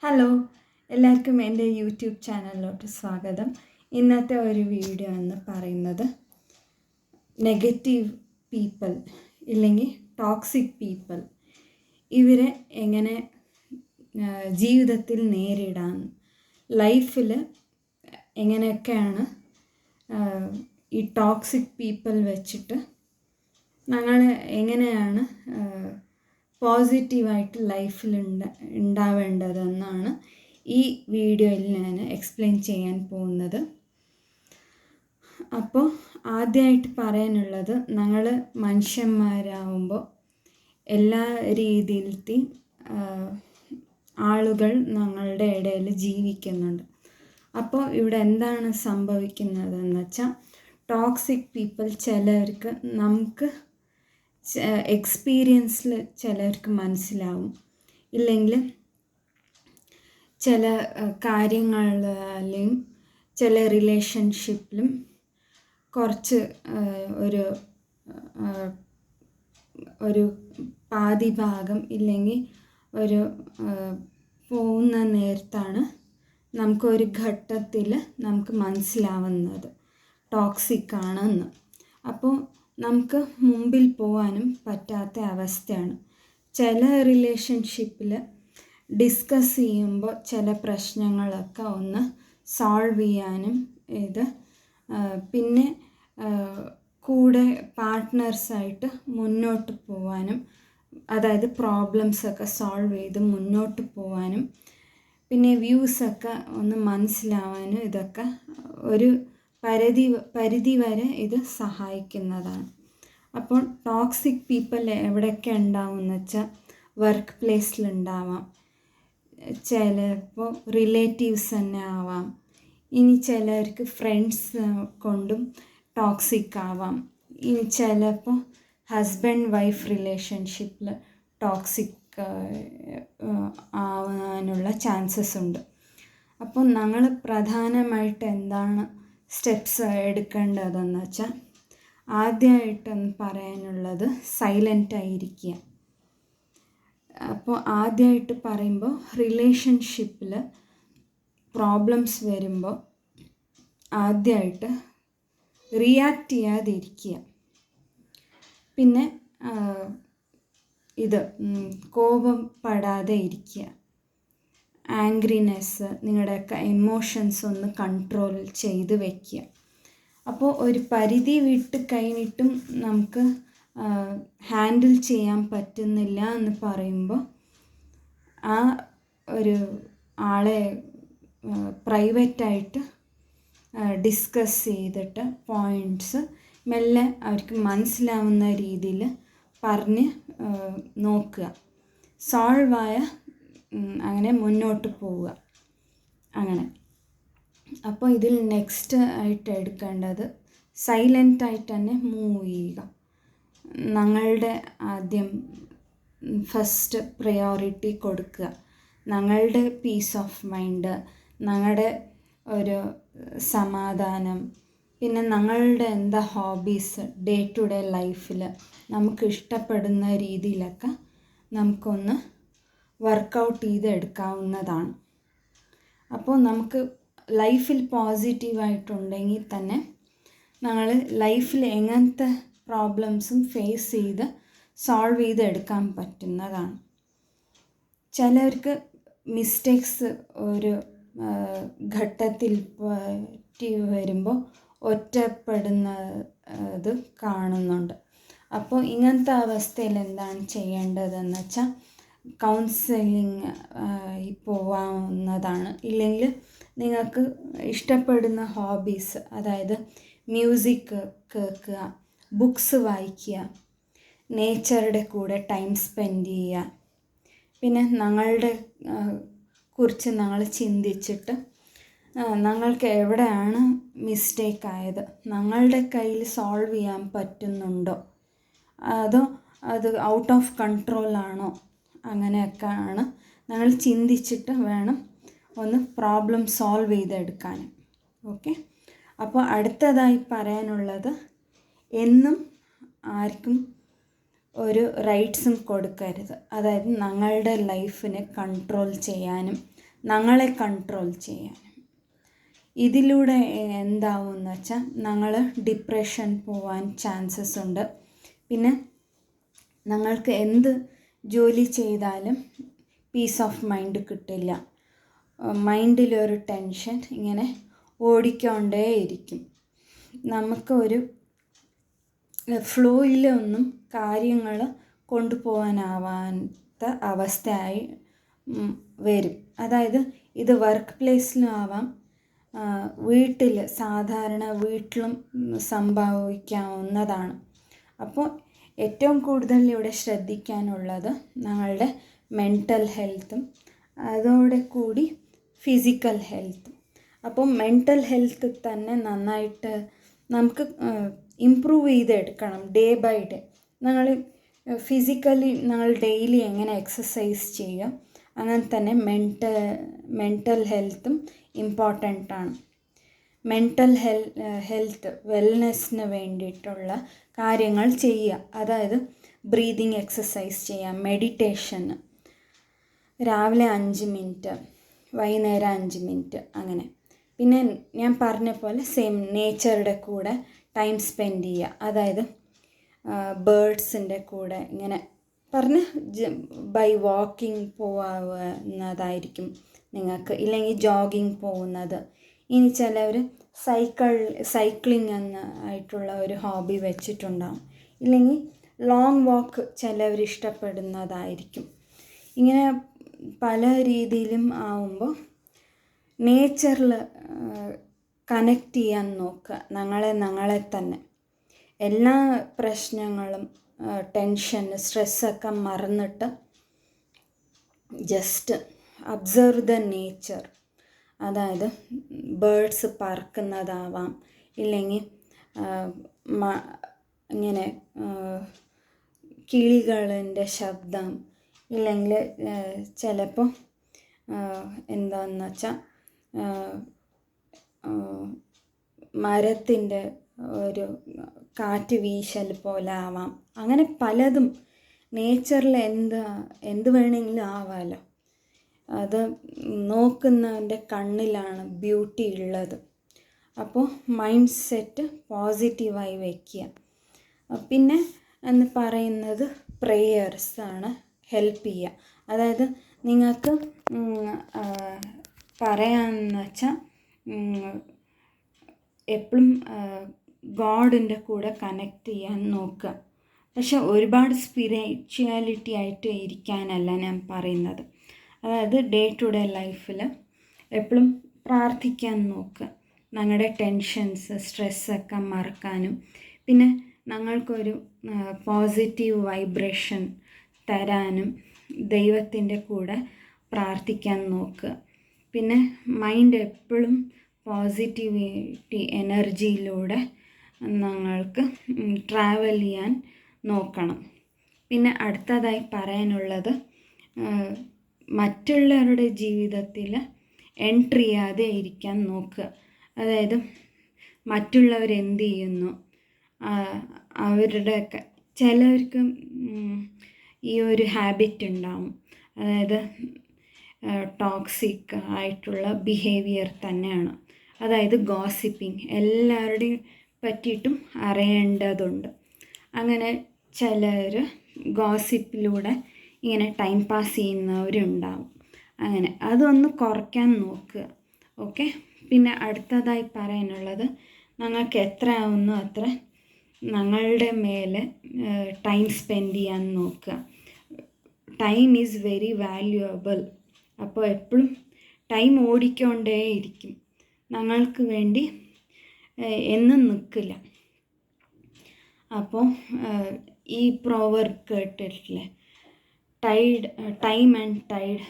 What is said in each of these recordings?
Hello, എല്ലാവർക്കും എൻ്റെ YouTube ചാനലിലോട്ട് സ്വാഗതം. ഇന്നത്തെ ഒരു വീഡിയോ എന്ന് പറയുന്നത് നെഗറ്റീവ് പീപ്പിൾ ഇല്ലെങ്കിൽ ടോക്സിക് പീപ്പിൾ ഇവരെ എങ്ങനെ ജീവിതത്തിൽ നേരിടാൻ, ലൈഫിൽ എങ്ങനെയൊക്കെയാണ് ഈ ടോക്സിക് പീപ്പിൾ വെച്ചിട്ട് ഞങ്ങൾ എങ്ങനെയാണ് പോസിറ്റീവായിട്ട് ലൈഫിൽ ഉണ്ടാവേണ്ടതെന്നാണ് ഈ വീഡിയോയിൽ ഞാൻ എക്സ്പ്ലെയിൻ ചെയ്യാൻ പോകുന്നത്. അപ്പോൾ ആദ്യമായിട്ട് പറയാനുള്ളത്, ഞങ്ങൾ മനുഷ്യന്മാരാകുമ്പോൾ എല്ലാ രീതിയിലത്തെയും ആളുകൾ ഞങ്ങളുടെ ഇടയിൽ ജീവിക്കുന്നുണ്ട്. അപ്പോൾ ഇവിടെ എന്താണ് സംഭവിക്കുന്നതെന്ന് വെച്ചാൽ, ടോക്സിക് പീപ്പിൾ ചിലർക്ക് നമുക്ക് എക്സ്പീരിയൻസിൽ ചിലർക്ക് മനസ്സിലാവും, ഇല്ലെങ്കിൽ ചില കാര്യങ്ങളിലും ചില റിലേഷൻഷിപ്പിലും കുറച്ച് ഒരു പാതി ഭാഗം ഇല്ലെങ്കിൽ ഒരു പോകുന്ന നേരത്താണ് നമുക്കൊരു ഘട്ടത്തിൽ നമുക്ക് മനസ്സിലാവുന്നത് ടോക്സിക് ആണെന്ന്. അപ്പോൾ നമുക്ക് മുമ്പിൽ പോകാനും പറ്റാത്ത അവസ്ഥയാണ്. ചില റിലേഷൻഷിപ്പിൽ ഡിസ്കസ് ചെയ്യുമ്പോൾ ചില പ്രശ്നങ്ങളൊക്കെ ഒന്ന് സോൾവ് ചെയ്യാനും പിന്നെ കൂടെ പാർട്ട്നേഴ്സായിട്ട് മുന്നോട്ട് പോകാനും, അതായത് പ്രോബ്ലംസൊക്കെ സോൾവ് ചെയ്ത് മുന്നോട്ട് പോകാനും പിന്നെ വ്യൂസൊക്കെ ഒന്ന് മനസ്സിലാവാനും ഇതൊക്കെ ഒരു പരിധി വരെ ഇത് സഹായിക്കുന്നതാണ്. അപ്പോൾ ടോക്സിക് പീപ്പിൾ എവിടെയൊക്കെ ഉണ്ടാവുമെന്ന് വെച്ചാൽ, വർക്ക് പ്ലേസിലുണ്ടാവാം, ചിലപ്പോൾ റിലേറ്റീവ്സ് തന്നെ ആവാം, ഇനി ചിലർക്ക് ഫ്രണ്ട്സ് കൊണ്ടും ടോക്സിക് ആവാം, ഇനി ചിലപ്പോൾ ഹസ്ബൻഡ് വൈഫ് റിലേഷൻഷിപ്പിൽ ടോക്സിക് ആവാനുള്ള ചാൻസസ് ഉണ്ട്. അപ്പോൾ ഞങ്ങൾ പ്രധാനമായിട്ട് എന്താണ് സ്റ്റെപ്സ് എടുക്കേണ്ടതെന്ന് വെച്ചാൽ, ആദ്യമായിട്ടൊന്ന് പറയാനുള്ളത് സൈലൻ്റായിരിക്കുക. അപ്പോൾ ആദ്യമായിട്ട് പറയുമ്പോൾ, റിലേഷൻഷിപ്പിൽ പ്രോബ്ലംസ് വരുമ്പോൾ ആദ്യമായിട്ട് റിയാക്ട് ചെയ്യാതിരിക്കുക. പിന്നെ കോപപ്പെടാതെ ഇരിക്കുക. ആംഗ്രിനെസ്, നിങ്ങളുടെയൊക്കെ എമോഷൻസ് ഒന്ന് കൺട്രോൾ ചെയ്ത് വയ്ക്കുക. അപ്പോൾ ഒരു പരിധി വിട്ട് കഴിഞ്ഞിട്ടും നമുക്ക് ഹാൻഡിൽ ചെയ്യാൻ പറ്റുന്നില്ല എന്ന് പറയുമ്പോൾ, ആ ഒരു ആളെ പ്രൈവറ്റായിട്ട് ഡിസ്കസ് ചെയ്തിട്ട് പോയിൻറ്റ്സ് മെല്ലെ അവർക്ക് മനസ്സിലാവുന്ന രീതിയിൽ പറഞ്ഞ് നോക്കുക. സോൾവായ അങ്ങനെ മുന്നോട്ട് പോവുക. അങ്ങനെ അപ്പോൾ ഇതിൽ നെക്സ്റ്റ് ആയിട്ട് എടുക്കേണ്ടത് സൈലൻ്റായിട്ട് തന്നെ മൂവ് ചെയ്യുക. ഞങ്ങളുടെ ആദ്യം ഫസ്റ്റ് പ്രയോറിറ്റി കൊടുക്കുക. ഞങ്ങളുടെ പീസ് ഓഫ് മൈൻഡ്, ഞങ്ങളുടെ ഒരു സമാധാനം, പിന്നെ ഞങ്ങളുടെ എന്താ ഹോബീസ്, ഡേ ടു ഡേ ലൈഫിൽ നമുക്ക് ഇഷ്ടപ്പെടുന്ന രീതിയിലൊക്കെ നമുക്കൊന്ന് വർക്കൗട്ട് ചെയ്ത് എടുക്കാവുന്നതാണ്. അപ്പോൾ നമുക്ക് ലൈഫിൽ പോസിറ്റീവായിട്ടുണ്ടെങ്കിൽ തന്നെ ഞങ്ങൾ ലൈഫിൽ എങ്ങനത്തെ പ്രോബ്ലംസും ഫേസ് ചെയ്ത് സോൾവ് ചെയ്ത് എടുക്കാൻ പറ്റുന്നതാണ്. ചിലർക്ക് മിസ്റ്റേക്സ് ഒരു ഘട്ടത്തിൽ വരുമ്പോൾ ഒറ്റപ്പെടുന്നത് കാണുന്നുണ്ട്. അപ്പോൾ ഇങ്ങനത്തെ അവസ്ഥയിൽ എന്താണ് ചെയ്യേണ്ടതെന്ന് വെച്ചാൽ, കൗൺസിലിംഗ് പോവാവുന്നതാണ്. ഇല്ലെങ്കിൽ നിങ്ങൾക്ക് ഇഷ്ടപ്പെടുന്ന ഹോബീസ്, അതായത് മ്യൂസിക് കേൾക്കുക, ബുക്സ് വായിക്കുക, നേച്ചറുടെ കൂടെ ടൈം സ്പെൻഡ് ചെയ്യുക, പിന്നെ ഞങ്ങളുടെ കുറിച്ച് ഞങ്ങൾ ചിന്തിച്ചിട്ട് ഞങ്ങൾക്ക് എവിടെയാണ് മിസ്റ്റേക്ക് ആയത്, ഞങ്ങളുടെ കയ്യിൽ സോൾവ് ചെയ്യാൻ പറ്റുന്നുണ്ടോ, അതോ അത് ഔട്ട് ഓഫ് കൺട്രോളാണോ, അങ്ങനെയൊക്കെയാണ് ഞങ്ങൾ ചിന്തിച്ചിട്ട് വേണം ഒന്ന് പ്രോബ്ലം സോൾവ് ചെയ്തെടുക്കാൻ. ഓക്കെ. അപ്പോൾ അടുത്തതായി പറയാനുള്ളത്, എന്നും ആർക്കും ഒരു റൈറ്റ്സും കൊടുക്കരുത്. അതായത് ഞങ്ങളുടെ ലൈഫിനെ കൺട്രോൾ ചെയ്യാനും ഞങ്ങളെ കൺട്രോൾ ചെയ്യാൻ. ഇതിലൂടെ എന്താവുമെന്ന് വെച്ചാൽ ഞങ്ങൾ ഡിപ്രഷൻ പോവാൻ ചാൻസസ് ഉണ്ട്. പിന്നെ ഞങ്ങൾക്ക് എന്ത് ജോലി ചെയ്താലും പീസ് ഓഫ് മൈൻഡ് കിട്ടില്ല. മൈൻഡിലൊരു ടെൻഷൻ ഇങ്ങനെ ഓടിക്കൊണ്ടേയിരിക്കും. നമുക്ക് ഒരു ഫ്ലോയിലൊന്നും കാര്യങ്ങൾ കൊണ്ടുപോകാനാവാത്ത അവസ്ഥയായി വരും. അതായത് ഇത് വർക്ക് പ്ലേസിലും ആവാം, വീട്ടിൽ സാധാരണ വീട്ടിലും സംഭവിക്കാവുന്നതാണ്. അപ്പോൾ ഏറ്റവും കൂടുതൽ ഇവിടെ ശ്രദ്ധിക്കാനുള്ളത് ഞങ്ങളുടെ മെൻ്റൽ ഹെൽത്തും അതോടെ കൂടി ഫിസിക്കൽ ഹെൽത്തും. അപ്പോൾ മെൻ്റൽ ഹെൽത്ത് തന്നെ നന്നായിട്ട് നമുക്ക് ഇമ്പ്രൂവ് ചെയ്തെടുക്കണം ഡേ ബൈ ഡേ. ഞങ്ങൾ ഫിസിക്കലി ഞങ്ങൾ ഡെയിലി എങ്ങനെ എക്സസൈസ് ചെയ്യുക, അങ്ങനെ തന്നെ മെൻ്റൽ ഹെൽത്തും ഇമ്പോർട്ടൻ്റ് ആണ്. മെൻ്റൽ ഹെൽത്ത് വെൽനെസ്സിന് വേണ്ടിയിട്ടുള്ള കാര്യങ്ങൾ ചെയ്യുക. അതായത് ബ്രീതിങ് എക്സസൈസ് ചെയ്യുക, മെഡിറ്റേഷൻ, രാവിലെ 5 മിനിറ്റ്, വൈകുന്നേരം 5 മിനിറ്റ്, അങ്ങനെ. പിന്നെ ഞാൻ പറഞ്ഞ പോലെ സെയിം നേച്ചറുടെ കൂടെ ടൈം സ്പെൻഡ് ചെയ്യുക. അതായത് ബേർഡ്സിൻ്റെ കൂടെ ഇങ്ങനെ പറഞ്ഞ് ബൈ വാക്കിംഗ് പോവുന്നതായിരിക്കും നിങ്ങൾക്ക്, ഇല്ലെങ്കിൽ ജോഗിങ് പോകുന്നത്. ഇനി ചിലവർ സൈക്ലിംഗ് ആയിട്ടുള്ള ഒരു ഹോബി വെച്ചിട്ടുണ്ടാകും, ഇല്ലെങ്കിൽ ലോങ് വാക്ക് ചിലവർ ഇഷ്ടപ്പെടുന്നതായിരിക്കും. ഇങ്ങനെ പല രീതിയിലും ആവുമ്പോൾ നേച്ചറിൽ കണക്റ്റ് ചെയ്യാൻ നോക്കുക, ഞങ്ങളെ തന്നെ. എല്ലാ പ്രശ്നങ്ങളും ടെൻഷൻ സ്ട്രെസ്സൊക്കെ മറന്നിട്ട് ജസ്റ്റ് അബ്സർവ് ദ നേച്ചർ. അതായത് ബേർഡ്സ് പറക്കുന്നതാവാം, ഇല്ലെങ്കിൽ ഇങ്ങനെ കിളികളുടെ ശബ്ദം, ഇല്ലെങ്കിൽ ചിലപ്പോൾ എന്താണെന്ന് വെച്ചാൽ മരത്തിൻ്റെ ഒരു കാറ്റ് വീശൽ പോലെ ആവാം. അങ്ങനെ പലതും നേച്ചറിൽ എന്ത് വേണമെങ്കിലും ആവാമല്ലോ. അത് നോക്കുന്നവൻ്റെ കണ്ണിലാണ് ബ്യൂട്ടി ഉള്ളത്. അപ്പോൾ മൈൻഡ് സെറ്റ് പോസിറ്റീവായി വയ്ക്കുക. പിന്നെ എന്ന് പറയുന്നത് പ്രേയേഴ്സാണ് ഹെൽപ്പ് ചെയ്യുക. അതായത് നിങ്ങൾക്ക് പറയാമെന്ന് വെച്ചാൽ എപ്പോഴും ഗോഡിൻ്റെ കൂടെ കണക്റ്റ് ചെയ്യാൻ നോക്കുക. പക്ഷെ ഒരുപാട് സ്പിരിച്വാലിറ്റി ആയിട്ട് ഇരിക്കാനല്ല ഞാൻ പറയുന്നത്. അതായത് ഡേ ടു ഡേ ലൈഫിൽ എപ്പോഴും പ്രാർത്ഥിക്കാൻ നോക്കുക, ഞങ്ങളുടെ ടെൻഷൻസ് സ്ട്രെസ്സൊക്കെ മറക്കാനും. പിന്നെ ഞങ്ങൾക്കൊരു പോസിറ്റീവ് വൈബ്രേഷൻ തരാനും ദൈവത്തിൻ്റെ കൂടെ പ്രാർത്ഥിക്കാൻ നോക്കുക. പിന്നെ മൈൻഡ് എപ്പോഴും പോസിറ്റിവിറ്റി എനർജിയിലൂടെ ഞങ്ങൾക്ക് ട്രാവൽ ചെയ്യാൻ നോക്കണം. പിന്നെ അടുത്തതായി പറയാനുള്ളത്, മറ്റുള്ളവരുടെ ജീവിതത്തിൽ എൻട്രി ചെയ്യാതെ ഇരിക്കാൻ നോക്കുക. അതായത് മറ്റുള്ളവരെന്ത് ചെയ്യുന്നു, അവരുടെയൊക്കെ ചിലവർക്ക് ഈ ഒരു ഹാബിറ്റ് ഉണ്ടാവും. അതായത് ടോക്സിക് ആയിട്ടുള്ള ബിഹേവിയർ തന്നെയാണ്. അതായത് ഗോസിപ്പിംഗ്, എല്ലാവരുടെയും പറ്റിയിട്ടും അറിയേണ്ടതുണ്ട്. അങ്ങനെ ചിലർ ഗോസിപ്പിലൂടെ ഇങ്ങനെ ടൈം പാസ് ചെയ്യുന്നവരുണ്ടാവും. അങ്ങനെ അതൊന്ന് കുറയ്ക്കാൻ നോക്കുക. ഓക്കെ. പിന്നെ അടുത്തതായി പറയാനുള്ളത്, ഞങ്ങൾക്ക് എത്ര ആവുന്നു അത്ര ഞങ്ങളുടെ മേലെ ടൈം സ്പെൻഡ് ചെയ്യാൻ നോക്കുക. Time is very valuable. അപ്പോൾ എപ്പോഴും ടൈം ഓടിക്കൊണ്ടേയിരിക്കും, ഞങ്ങൾക്ക് വേണ്ടി എന്നും നിൽക്കില്ല. അപ്പോൾ ഈ പ്രോവർബ് കേട്ടിട്ടില്ലേ, time and tide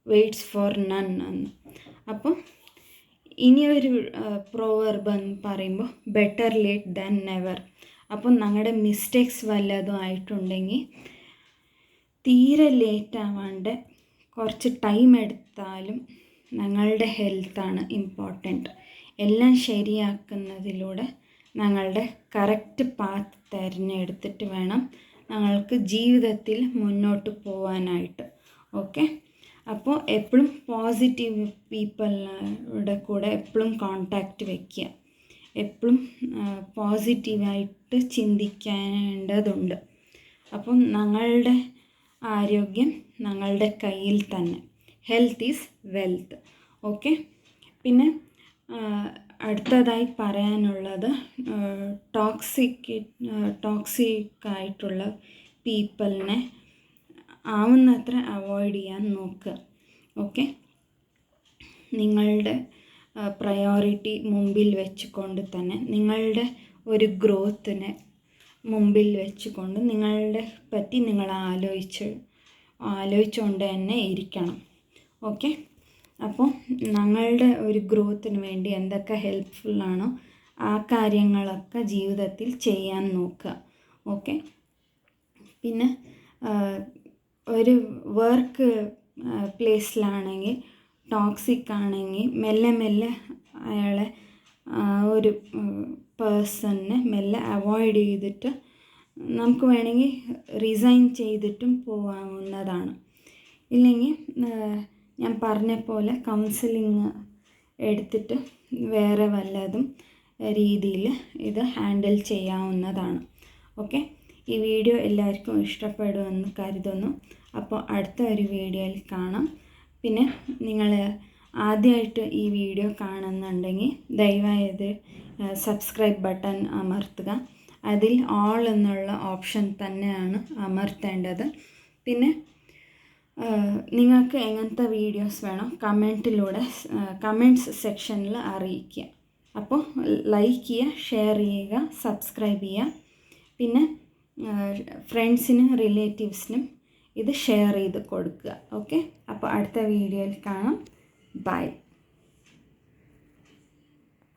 waits for none എന്ന്. അപ്പം ഇനിയൊരു പ്രോവർബ് എന്ന് പറയുമ്പോൾ ബെറ്റർ ലേറ്റ് ദാൻ നെവർ. അപ്പം ഞങ്ങളുടെ മിസ്റ്റേക്സ് വല്ലതും ആയിട്ടുണ്ടെങ്കിൽ തീരെ ലേറ്റ് ആവാണ്ട് കുറച്ച് ടൈം എടുത്താലും ഞങ്ങളുടെ ഹെൽത്താണ് ഇമ്പോർട്ടൻറ്റ്. എല്ലാം ശരിയാക്കുന്നതിലൂടെ ഞങ്ങളുടെ കറക്റ്റ് പാത്ത് തിരഞ്ഞെടുത്തിട്ട് വേണം ഞങ്ങൾക്ക് ജീവിതത്തിൽ മുന്നോട്ട് പോകാനായിട്ട്. ഓക്കെ. അപ്പോൾ എപ്പോഴും പോസിറ്റീവ് പീപ്പിളുടെ കൂടെ എപ്പോഴും കോണ്ടാക്റ്റ് വയ്ക്കുക. എപ്പോഴും പോസിറ്റീവായിട്ട് ചിന്തിക്കേണ്ടതുണ്ട്. അപ്പം ഞങ്ങളുടെ ആരോഗ്യം ഞങ്ങളുടെ കയ്യിൽ തന്നെ. Health is wealth. ഓക്കെ. പിന്നെ അടുത്തതായി പറയാനുള്ളത് ടോക്സിക്കായിട്ടുള്ള പീപ്പിളിനെ ആവുന്നത്ര അവോയ്ഡ് ചെയ്യാൻ നോക്കുക. ഓക്കെ. നിങ്ങളുടെ പ്രയോറിറ്റി മുമ്പിൽ വെച്ചുകൊണ്ട് തന്നെ, നിങ്ങളുടെ ഒരു ഗ്രോത്തിനെ മുമ്പിൽ വെച്ചുകൊണ്ട് നിങ്ങളുടെ പറ്റി നിങ്ങൾ ആലോചിച്ചുകൊണ്ട് തന്നെ ഇരിക്കണം. ഓക്കെ. അപ്പോൾ ഞങ്ങളുടെ ഒരു ഗ്രോത്തിന് വേണ്ടി എന്തൊക്കെ ഹെൽപ്ഫുള്ളാണോ ആ കാര്യങ്ങളൊക്കെ ജീവിതത്തിൽ ചെയ്യാൻ നോക്കുക. ഓക്കെ. പിന്നെ ഒരു വർക്ക് പ്ലേസിലാണെങ്കിൽ ടോക്സിക് ആണെങ്കിൽ മെല്ലെ അയാളെ ഒരു പേഴ്സണിനെ മെല്ലെ അവോയ്ഡ് ചെയ്തിട്ട് നമുക്ക് വേണമെങ്കിൽ റിസൈൻ ചെയ്തിട്ടും പോകാവുന്നതാണ്. ഇല്ലെങ്കിൽ ഞാൻ പറഞ്ഞ പോലെ കൗൺസിലിങ് എടുത്തിട്ട് വേറെ വല്ലതും രീതിയിൽ ഇത് ഹാൻഡിൽ ചെയ്യാവുന്നതാണ്. ഓക്കെ. ഈ വീഡിയോ എല്ലാവർക്കും ഇഷ്ടപ്പെടുമെന്ന് കരുതുന്നു. അപ്പോൾ അടുത്ത ഒരു വീഡിയോയിൽ കാണാം. പിന്നെ നിങ്ങൾ ആദ്യമായിട്ട് ഈ വീഡിയോ കാണുന്നുണ്ടെങ്കിൽ ദയവായത് സബ്സ്ക്രൈബ് ബട്ടൺ അമർത്തുക. അതിൽ ഓൾ എന്നുള്ള ഓപ്ഷൻ തന്നെയാണ് അമർത്തേണ്ടത്. പിന്നെ നിങ്ങൾക്ക് എങ്ങനത്തെ വീഡിയോസ് വേണം കമൻറ്റ്സ് സെക്ഷനിൽ അറിയിക്കുക. അപ്പോൾ ലൈക്ക് ചെയ്യുക, ഷെയർ ചെയ്യുക, സബ്സ്ക്രൈബ് ചെയ്യുക. പിന്നെ ഫ്രണ്ട്സിനും റിലേറ്റീവ്സിനും ഇത് ഷെയർ ചെയ്ത് കൊടുക്കുക. ഓക്കെ. അപ്പോൾ അടുത്ത വീഡിയോയിൽ കാണാം. ബൈ.